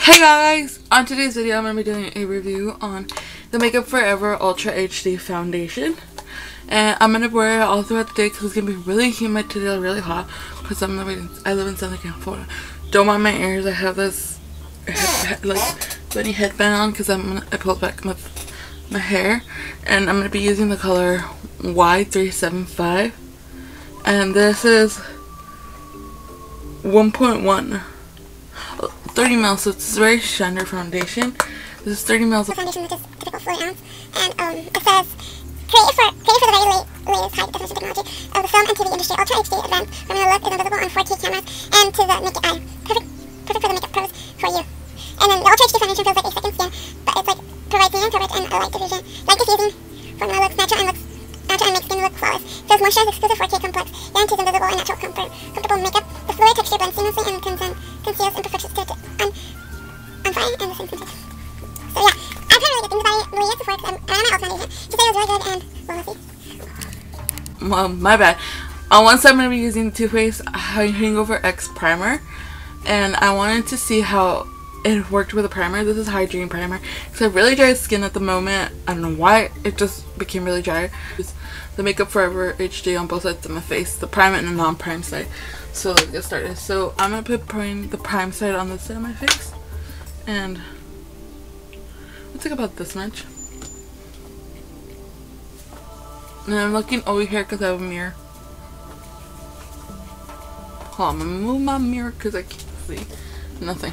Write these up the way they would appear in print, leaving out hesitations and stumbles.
Hey guys! On today's video I'm going to be doing a review on the Makeup Forever Ultra HD Foundation. And I'm going to wear it all throughout the day because it's going to be really humid today, really hot. Because I live in Southern California. Don't mind my ears, I have this bunny headband on because I pulled back my hair. And I'm going to be using the color Y375. And this is 1.1. 30 ml, so it's a very standard foundation. This is 30 ml of foundation, which is typical 4 ounce, and it says created for the very latest high definition technology of the film and TV industry. Ultra HD advanced formula look is invisible on 4K cameras and to the naked eye. Perfect for the makeup pros for you. And then the Ultra HD foundation feels like a second skin, but it's like provides medium coverage and a light diffusing formula looks natural and makes skin look flawless. Feels moisturized, exclusive 4K complex, guarantees invisible and natural comfortable makeup. The fluid texture blends seamlessly and conceals imperfections on fine and the same consistency. So yeah, I've heard really good things about it. Maria before because I'm on my old foundation. She said it was really good and well, let's see. well, my bad. On one side I'm going to be using the Too Faced Hangover X Primer. And I wanted to see how it worked with a primer. This is Hydrating Primer. Because I have really dry skin at the moment. I don't know why. It just became really dry. It's the Makeup Forever HD on both sides of my face. The prime and the non-prime side. So let's get started. So I'm going to put the prime side on this side of my face. And let's take about this much. And I'm looking over here because I have a mirror. Hold on, I'm going to move my mirror because I can't see nothing.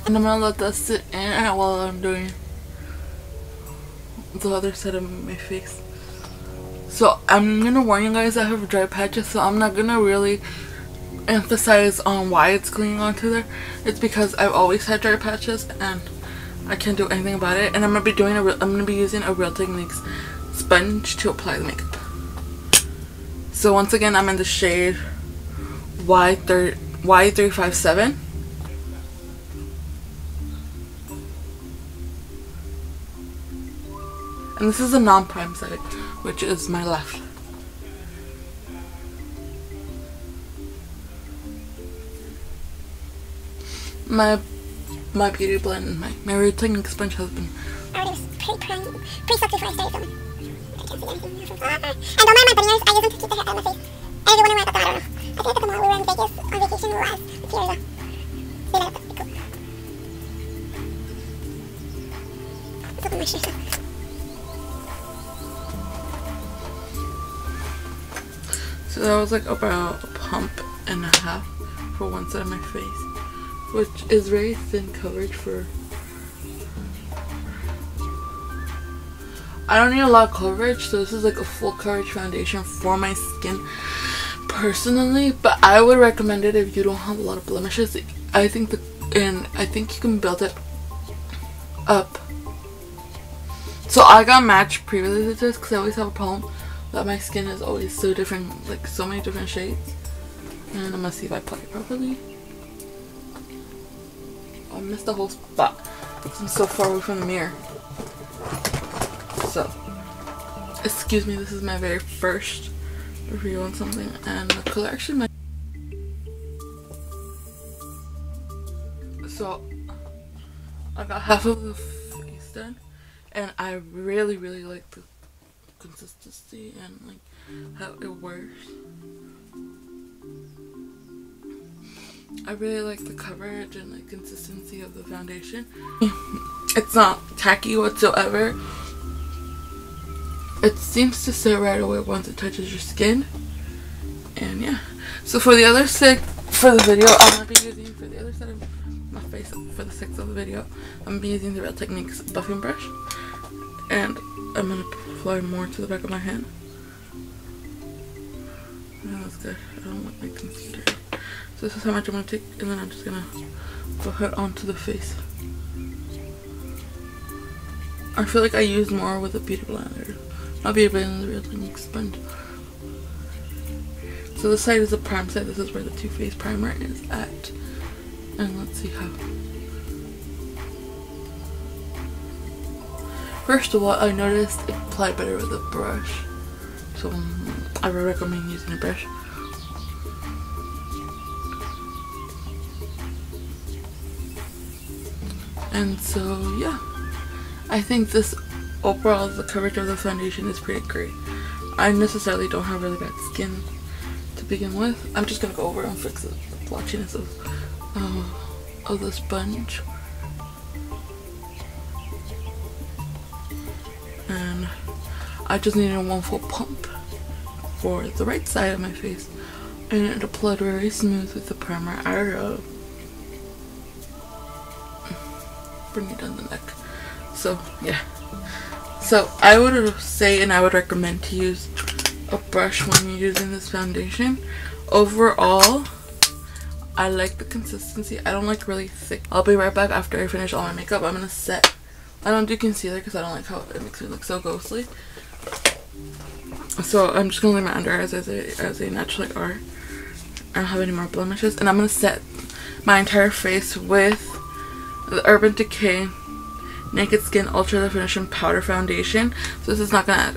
And I'm going to let that sit in while I'm doing the other side of my face. So I'm going to warn you guys, I have dry patches, so I'm not going to really emphasize on why it's clinging onto there. It's because I've always had dry patches and I can't do anything about it. And I'm going to be using a Real Techniques sponge to apply the makeup. So once again, I'm in the shade Y357. And this is a non-prime side, which is my left. My beauty blend, my Real Techniques sponge has been. I already was pretty soaked before I started filming. I can't see anything here from far. And don't mind my bunny ears, I use them to keep the hair out of my face. I was wondering why I thought that, I don't know. I think at the mall we were in Vegas on vacation last year ago. See that? That'd be cool. Let's open my shirt. So that was like about a pump and a half for one side of my face, which is very thin coverage for. I don't need a lot of coverage, so this is like a full coverage foundation for my skin personally, but I would recommend it if you don't have a lot of blemishes. I think you can build it up. So I got matched previously to this because I always have a problem that my skin is always so different, like so many different shades. And I'm gonna see if I apply it properly. I missed the whole spot because I'm so far away from the mirror. So, excuse me, this is my very first review on something, and the color actually might. So, I got half of the face done, and I really like the consistency and like how it works. I really like the coverage and the consistency of the foundation. It's not tacky whatsoever. It seems to sit right away once it touches your skin. And yeah. So for the other side, for the video, I'm going to be using, for the other side of my face, for the six of the video, I'm going to be using the Real Techniques buffing brush. And I'm going to apply more to the back of my hand. Yeah, that's good. I don't want my concealer. So this is how much I'm going to take, and then I'm just going to put it onto the face. I feel like I use more with a beauty blender. Not beauty blender, the Real Techniques sponge. So this side is the prime side. This is where the Too Faced primer is at. And let's see how. First of all, I noticed it applied better with a brush. So I would recommend using a brush. And so yeah, I think this overall, the coverage of the foundation is pretty great. I necessarily don't have really bad skin to begin with. I'm just gonna go over and fix the blotchiness of the sponge. And I just needed one full pump for the right side of my face, and it applied very smooth with the primer. I bring it down the neck. So yeah, so I would say, and I would recommend to use a brush when you're using this foundation. Overall, I like the consistency. I don't like really thick. I'll be right back after I finish all my makeup. I'm gonna set. I don't do concealer because I don't like how it makes me look so ghostly. So I'm just gonna leave my under eyes as they naturally are. I don't have any more blemishes, and I'm gonna set my entire face with the Urban Decay Naked Skin Ultra Definition Powder Foundation. So this is not gonna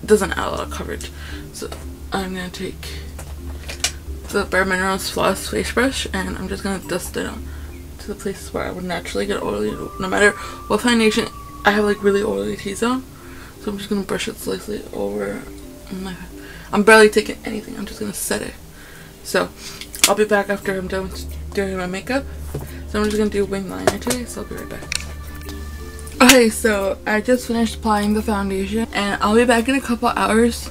doesn't add a lot of coverage. So I'm gonna take the Bare Minerals Floss Face Brush, and I'm just gonna dust it on to the places where I would naturally get oily. No matter what foundation, I have like really oily T-zone. So I'm just gonna brush it slightly over my. I'm barely taking anything. I'm just gonna set it. So I'll be back after I'm done doing my makeup. So I'm just gonna do wing liner today. So I'll be right back. Okay, so I just finished applying the foundation, and I'll be back in a couple hours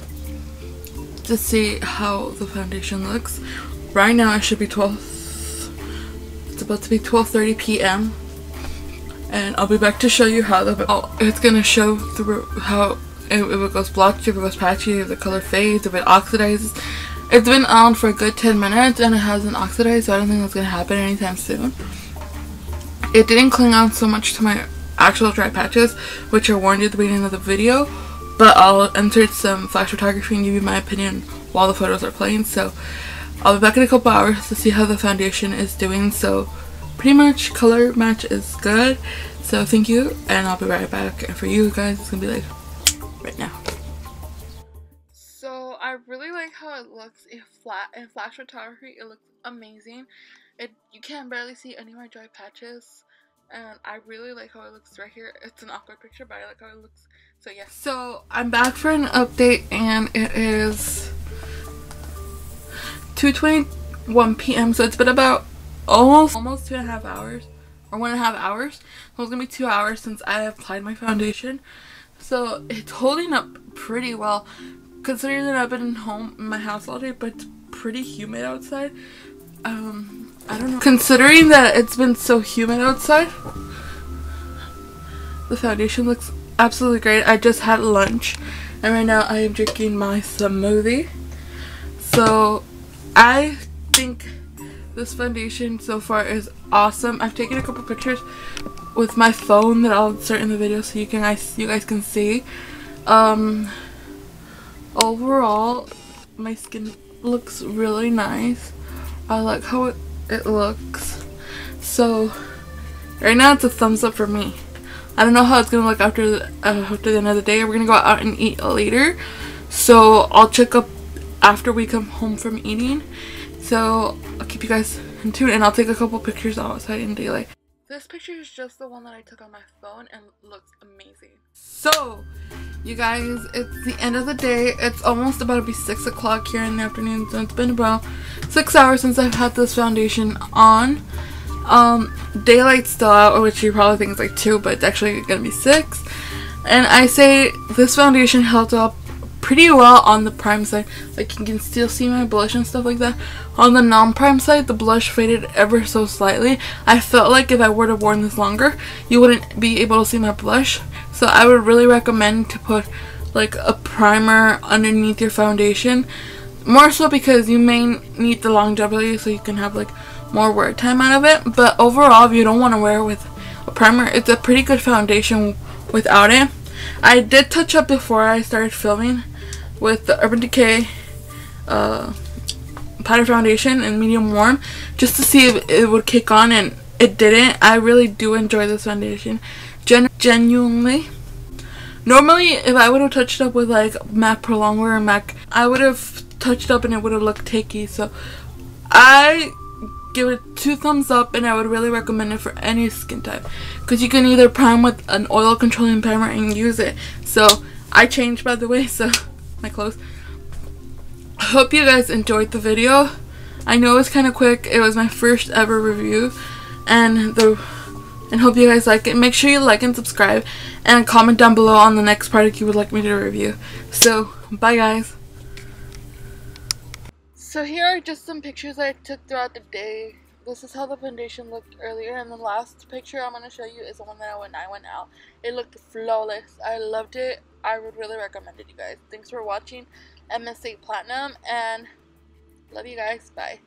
to see how the foundation looks. Right now it should be 12. It's about to be 12:30 p.m. and I'll be back to show you how it's gonna show through how if it goes blotchy, if it goes patchy, if the color fades, if it oxidizes. It's been on for a good 10 minutes and it hasn't oxidized, so I don't think that's gonna happen anytime soon. It didn't cling on so much to my actual dry patches, which are warned at the beginning of the video, but I'll insert some flash photography and give you my opinion while the photos are playing. So I'll be back in a couple hours to see how the foundation is doing. So pretty much color match is good. So thank you, and I'll be right back. And for you guys, it's gonna be like right now. So I really like how it looks in flash photography. It looks amazing. You can barely see any of my dry patches, and I really like how it looks right here. It's an awkward picture, but I like how it looks. So yeah. So I'm back for an update, and it is 2:21 p.m. So it's been about almost 2.5 hours, or 1.5 hours. So it's gonna be 2 hours since I applied my foundation. So it's holding up pretty well, considering that I've been home in my house all day, but it's pretty humid outside. I don't know. Considering that it's been so humid outside, the foundation looks absolutely great. I just had lunch, and right now I am drinking my smoothie. So I think this foundation so far is awesome. I've taken a couple pictures with my phone that I'll insert in the video so you guys can see. Overall, my skin looks really nice. I like how it looks. So right now it's a thumbs up for me. I don't know how it's gonna look after the end of the day. We're gonna go out and eat later, so I'll check up after we come home from eating. So I'll keep you guys in tune, and I'll take a couple pictures outside in daylight. This picture is just the one that I took on my phone and looks amazing. So you guys, it's the end of the day. It's almost about to be 6 o'clock here in the afternoon, so it's been about 6 hours since I've had this foundation on. Daylight's still out, which you probably think is like 2, but it's actually gonna be 6. And I say this foundation held up pretty well on the prime side. Like, you can still see my blush and stuff like that. On the non-prime side, the blush faded ever so slightly. I felt like if I were to worn this longer, you wouldn't be able to see my blush. So I would really recommend to put like a primer underneath your foundation, more so because you may need the longevity, so you can have like more wear time out of it. But overall, if you don't want to wear it with a primer, it's a pretty good foundation without it. I did touch up before I started filming with the Urban Decay powder foundation in medium warm, just to see if it would kick on, and it didn't. I really do enjoy this foundation genuinely. Normally if I would have touched up with like MAC Pro Longwear or MAC, I would have touched up and it would have looked tacky. So I give it 2 thumbs up, and I would really recommend it for any skin type, because you can either prime with an oil controlling primer and use it. So I changed, by the way, so my clothes. I hope you guys enjoyed the video. I know it was kind of quick. It was my first ever review, and hope you guys like it. Make sure you like and subscribe, and comment down below on the next product you would like me to review. So bye guys. So here are just some pictures I took throughout the day. This is how the foundation looked earlier, and the last picture I'm going to show you is the one that when I went out. It looked flawless. I loved it. I would really recommend it, you guys. Thanks for watching MSA Platinum, and love you guys. Bye.